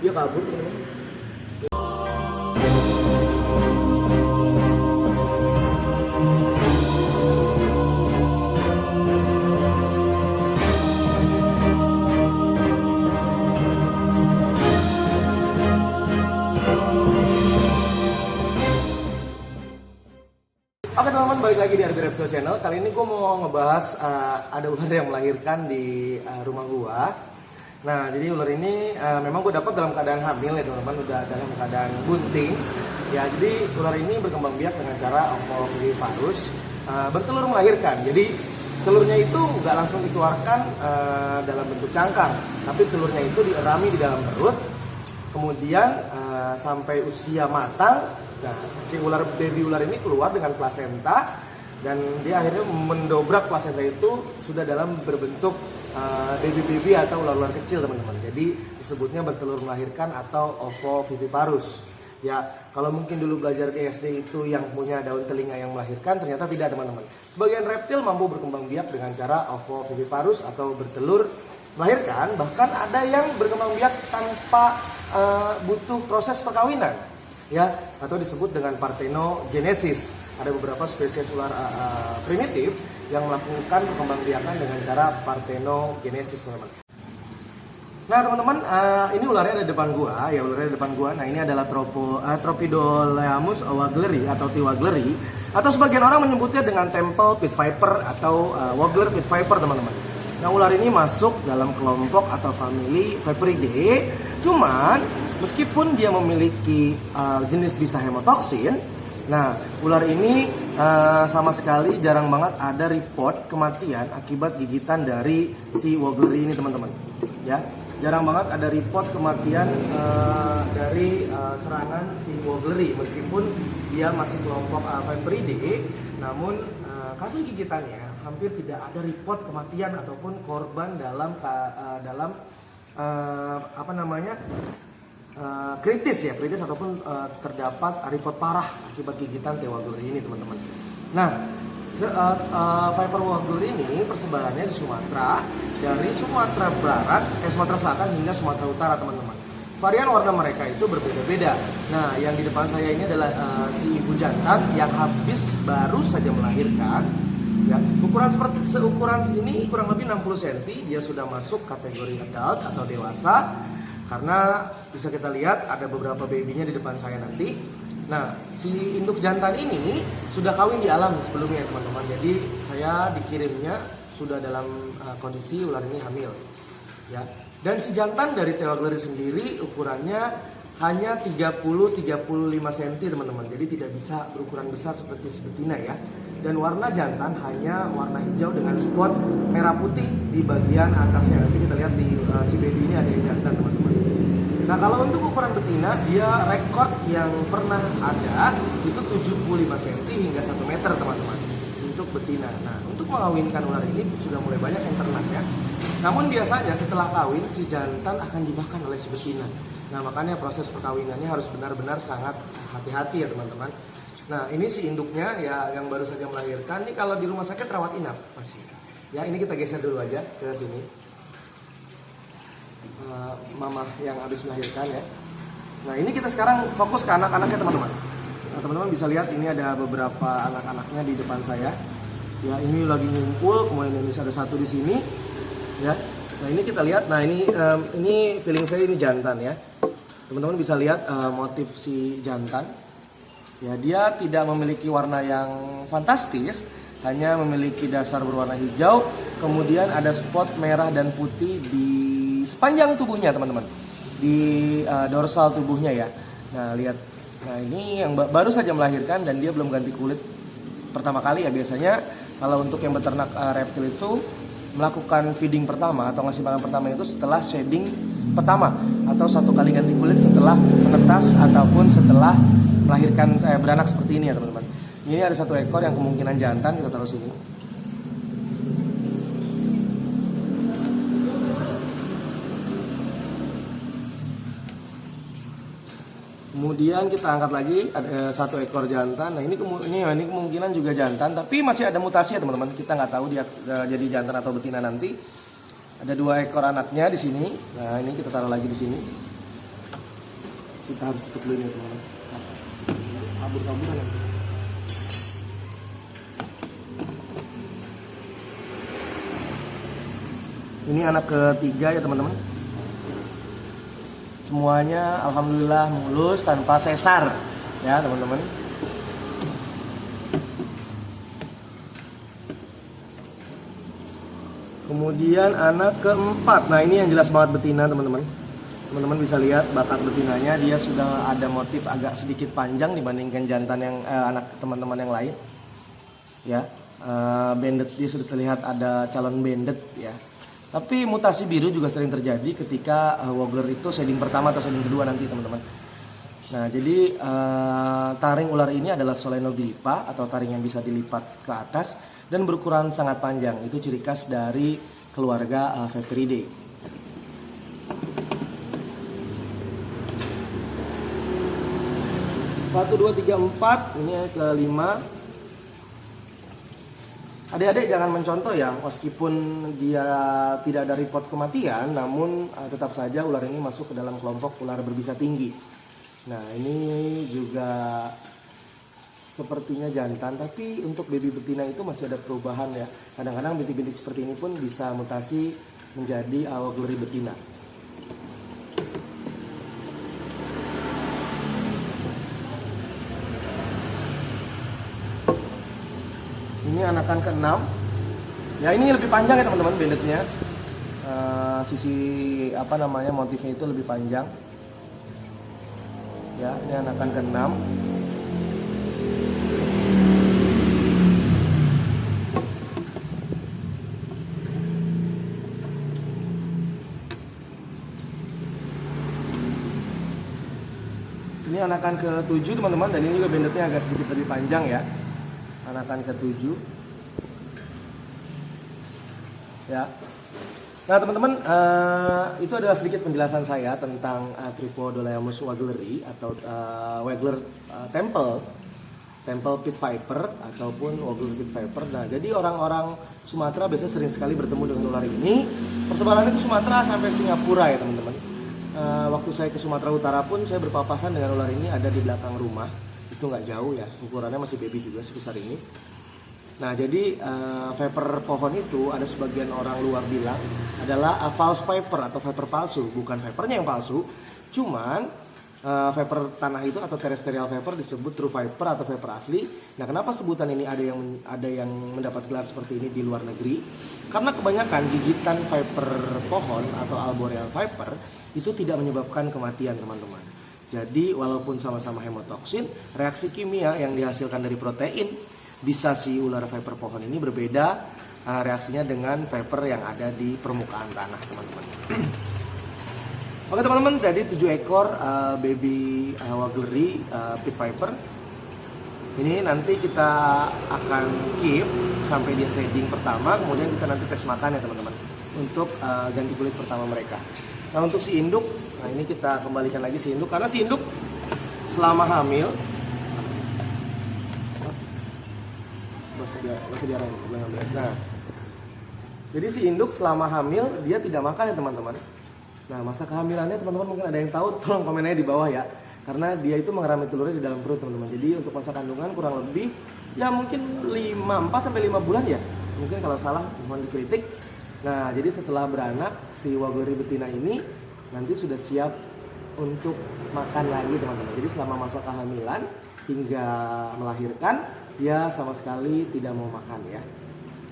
Dia kabur teman-teman. Oke teman-teman, balik lagi di RB Reptile Channel. Kali ini gue mau ngebahas ada ular yang melahirkan di rumah gue. Nah, jadi ular ini memang gue dapat dalam keadaan hamil ya teman-teman, udah dalam keadaan bunting. Ya, jadi ular ini berkembang biak dengan cara ovoviviparus, bertelur melahirkan. Jadi telurnya itu nggak langsung dikeluarkan dalam bentuk cangkang, tapi telurnya itu dierami di dalam perut. Kemudian sampai usia matang. Nah, si baby ular ini keluar dengan plasenta dan dia akhirnya mendobrak plasenta itu sudah dalam berbentuk baby atau ular-ular kecil teman-teman. Jadi disebutnya bertelur melahirkan atau ovoviviparus. Ya, kalau mungkin dulu belajar di SD itu yang punya daun telinga yang melahirkan, ternyata tidak teman-teman. Sebagian reptil mampu berkembang biak dengan cara ovoviviparus atau bertelur melahirkan, bahkan ada yang berkembang biak tanpa butuh proses perkawinan. Ya, atau disebut dengan parthenogenesis. Ada beberapa spesies ular primitif yang melakukan perkembangbiakan dengan cara parthenogenesis, teman-teman. Nah, teman-teman, ini ularnya ada di depan gua, ya ularnya di depan gua. Nah, ini adalah Tropidoleamus wagleri atau T. wagleri, atau sebagian orang menyebutnya dengan temple pit viper atau waggler pit viper, teman-teman. Nah, ular ini masuk dalam kelompok atau famili Viperidae. Cuman meskipun dia memiliki jenis bisa hemotoksin, nah ular ini sama sekali jarang banget ada report kematian akibat gigitan dari si wagleri ini, teman-teman. Ya, jarang banget ada report kematian dari serangan si wagleri meskipun dia masih kelompok Viperidae, namun kasus gigitannya hampir tidak ada report kematian ataupun korban dalam kritis ataupun terdapat report parah akibat gigitan T. wagleri ini, teman-teman. Nah, Viper wagleri ini persebarannya di Sumatera, dari Sumatera Barat, Sumatera Selatan hingga Sumatera Utara, teman-teman. Varian warna mereka itu berbeda-beda. Nah, yang di depan saya ini adalah si ibu jantan yang baru saja melahirkan. Ya, ukuran ini kurang lebih 60 cm, dia sudah masuk kategori adult atau dewasa karena bisa kita lihat ada beberapa babynya di depan saya nanti. Nah, si induk jantan ini sudah kawin di alam sebelumnya, teman-teman. Jadi saya dikirimnya sudah dalam kondisi ular ini hamil. Ya. Dan si jantan dari T. wagleri sendiri ukurannya hanya 30-35 cm, teman-teman. Jadi tidak bisa berukuran besar seperti betina ya. Dan warna jantan hanya warna hijau dengan spot merah putih di bagian atasnya. Nanti kita lihat di si baby ini ada yang jantan, teman-teman. Nah, kalau untuk ukuran betina, dia rekor yang pernah ada itu 75 cm hingga 1 meter, teman-teman, untuk betina. Nah, untuk mengawinkan ular ini sudah mulai banyak yang ternak ya. Namun biasanya setelah kawin si jantan akan dimakan oleh si betina. Nah, makanya proses perkawinannya harus benar-benar sangat hati-hati ya, teman-teman. Nah, ini si induknya ya yang baru saja melahirkan. Ini kalau di rumah sakit rawat inap masih. Ya, ini kita geser dulu aja ke sini. Mama yang habis melahirkan ya. Nah, ini kita sekarang fokus ke anak-anaknya, teman-teman. Nah, teman-teman bisa lihat ini ada beberapa anak-anaknya di depan saya. Ya, ini lagi ngumpul, kemudian ini ada satu di sini. Ya. Nah, ini kita lihat. Nah, ini feeling saya ini jantan ya. Teman-teman bisa lihat motif si jantan. Ya, dia tidak memiliki warna yang fantastis, hanya memiliki dasar berwarna hijau, kemudian ada spot merah dan putih di sepanjang tubuhnya, teman-teman, di dorsal tubuhnya ya. Nah, lihat, nah ini yang baru saja melahirkan dan dia belum ganti kulit pertama kali ya. Biasanya kalau untuk yang beternak reptil itu melakukan feeding pertama atau ngasih makan pertama itu setelah shedding pertama atau 1 kali ganti kulit setelah menetas ataupun setelah melahirkan beranak seperti ini ya, teman-teman. Ini ada 1 ekor yang kemungkinan jantan, kita taruh sini. Kemudian kita angkat lagi, ada 1 ekor jantan. Nah, ini kemungkinan juga jantan, tapi masih ada mutasi ya, teman-teman. Kita nggak tahu dia jadi jantan atau betina nanti. Ada 2 ekor anaknya di sini. Nah, ini kita taruh lagi di sini. kita harus tutup dulu ini teman-teman. Kabur-kaburan nanti. Ini anak ketiga ya teman-teman. Semuanya alhamdulillah mulus tanpa sesar ya teman-teman. Kemudian anak keempat. Nah ini yang jelas banget betina teman-teman. Teman-teman bisa lihat bakat betinanya, dia sudah ada motif agak sedikit panjang dibandingkan jantan yang anak teman-teman yang lain. Ya, banded, dia sudah terlihat ada calon banded ya. Tapi mutasi biru juga sering terjadi ketika woggler itu shading pertama atau shading kedua nanti teman-teman. Nah jadi taring ular ini adalah Solenoglipa atau taring yang bisa dilipat ke atas dan berukuran sangat panjang. Itu ciri khas dari keluarga Viperidae. 1, 2, 3, 4. Ini yang kelima. Adik-adik jangan mencontoh ya, meskipun dia tidak ada report kematian, namun tetap saja ular ini masuk ke dalam kelompok ular berbisa tinggi. Nah ini juga sepertinya jantan, tapi untuk baby betina itu masih ada perubahan ya. Kadang-kadang bintik-bintik seperti ini pun bisa mutasi menjadi woggleri betina. Ini anakan ke-6. Ya ini lebih panjang ya teman-teman bandednya. Sisi motifnya itu lebih panjang. Ya, ini anakan ke-6. Ini anakan ke-7 teman-teman, dan ini juga bandednya agak sedikit lebih panjang ya. Anakan ke-7 ya. Nah teman-teman, itu adalah sedikit penjelasan saya tentang Tripodolaemus waggleri atau waggler temple pit viper ataupun waggler pit viper. Nah jadi orang-orang Sumatera biasanya sering sekali bertemu dengan ular ini. Persebarannya ke Sumatera sampai Singapura ya teman-teman. Waktu saya ke Sumatera Utara pun saya berpapasan dengan ular ini ada di belakang rumah. Itu nggak jauh ya, ukurannya masih baby juga sebesar ini. Nah jadi viper pohon itu ada sebagian orang luar bilang adalah false viper atau viper palsu. Bukan vipernya yang palsu, cuman viper tanah itu atau terrestrial viper disebut true viper atau viper asli. Nah kenapa sebutan ini ada yang mendapat gelar seperti ini di luar negeri? Karena kebanyakan gigitan viper pohon atau arboreal viper itu tidak menyebabkan kematian teman-teman. Jadi walaupun sama-sama hemotoksin, reaksi kimia yang dihasilkan dari protein bisa si ular viper pohon ini berbeda reaksinya dengan viper yang ada di permukaan tanah teman-teman. Oke teman-teman, jadi 7 ekor baby waggleri pit viper. Ini nanti kita akan keep sampai dia shading pertama, kemudian kita nanti tes makan ya teman-teman untuk ganti kulit pertama mereka. Nah untuk si induk, nah ini kita kembalikan lagi si induk, karena si induk selama hamil nah jadi si induk selama hamil dia tidak makan ya teman-teman. Nah masa kehamilannya teman-teman mungkin ada yang tahu, tolong komen aja di bawah ya, karena dia itu mengerami telurnya di dalam perut teman-teman. Jadi untuk masa kandungan kurang lebih ya mungkin 4 sampai 5 bulan ya, mungkin kalau salah mohon dikritik. Nah jadi setelah beranak si waggleri betina ini nanti sudah siap untuk makan lagi teman-teman. Jadi selama masa kehamilan hingga melahirkan dia sama sekali tidak mau makan ya.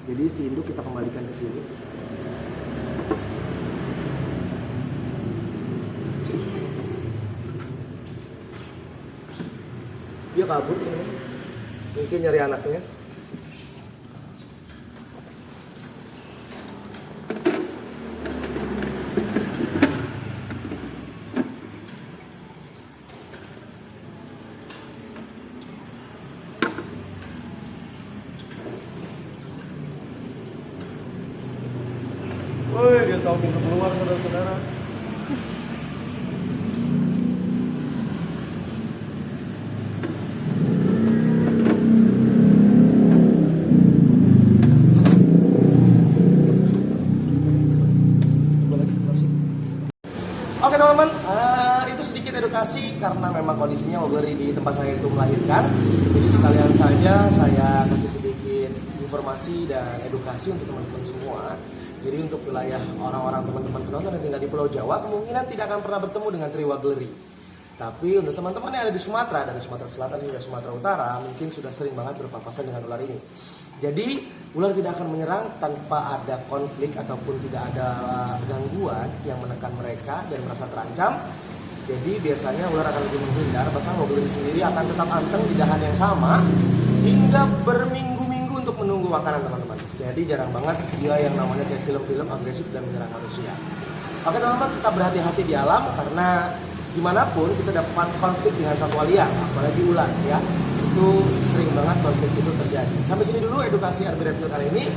Jadi si induk kita kembalikan ke sini. Dia kabur mungkin nyari anaknya. Woi, dia tahu pintu keluar saudara-saudara. Oke teman-teman, itu sedikit edukasi karena memang kondisinya Ogleri di tempat saya itu melahirkan. Jadi sekalian saja saya kasih sedikit informasi dan edukasi untuk teman-teman semua. Jadi untuk wilayah orang-orang teman-teman penonton yang tinggal di Pulau Jawa kemungkinan tidak akan pernah bertemu dengan Triwagleri. Tapi untuk teman-teman yang ada di Sumatera, dari Sumatera Selatan hingga Sumatera Utara, mungkin sudah sering banget berpapasan dengan ular ini. Jadi ular tidak akan menyerang tanpa ada konflik ataupun tidak ada gangguan yang menekan mereka dan merasa terancam. Jadi biasanya ular akan lebih menghindar, bahkan Ogleri sendiri akan tetap anteng di dahan yang sama hingga berminggu-minggu untuk menunggu makanan teman-teman. Jadi jarang banget dia yang namanya kayak film-film agresif dan menyerang manusia. Oke teman-teman, tetap berhati-hati di alam karena dimanapun kita dapat konflik dengan satwa liar, apalagi ular ya. Itu sering banget konflik itu terjadi. Sampai sini dulu edukasi RB Reptile kali ini.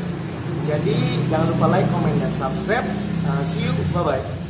Jadi jangan lupa like, comment, dan subscribe. See you, bye-bye.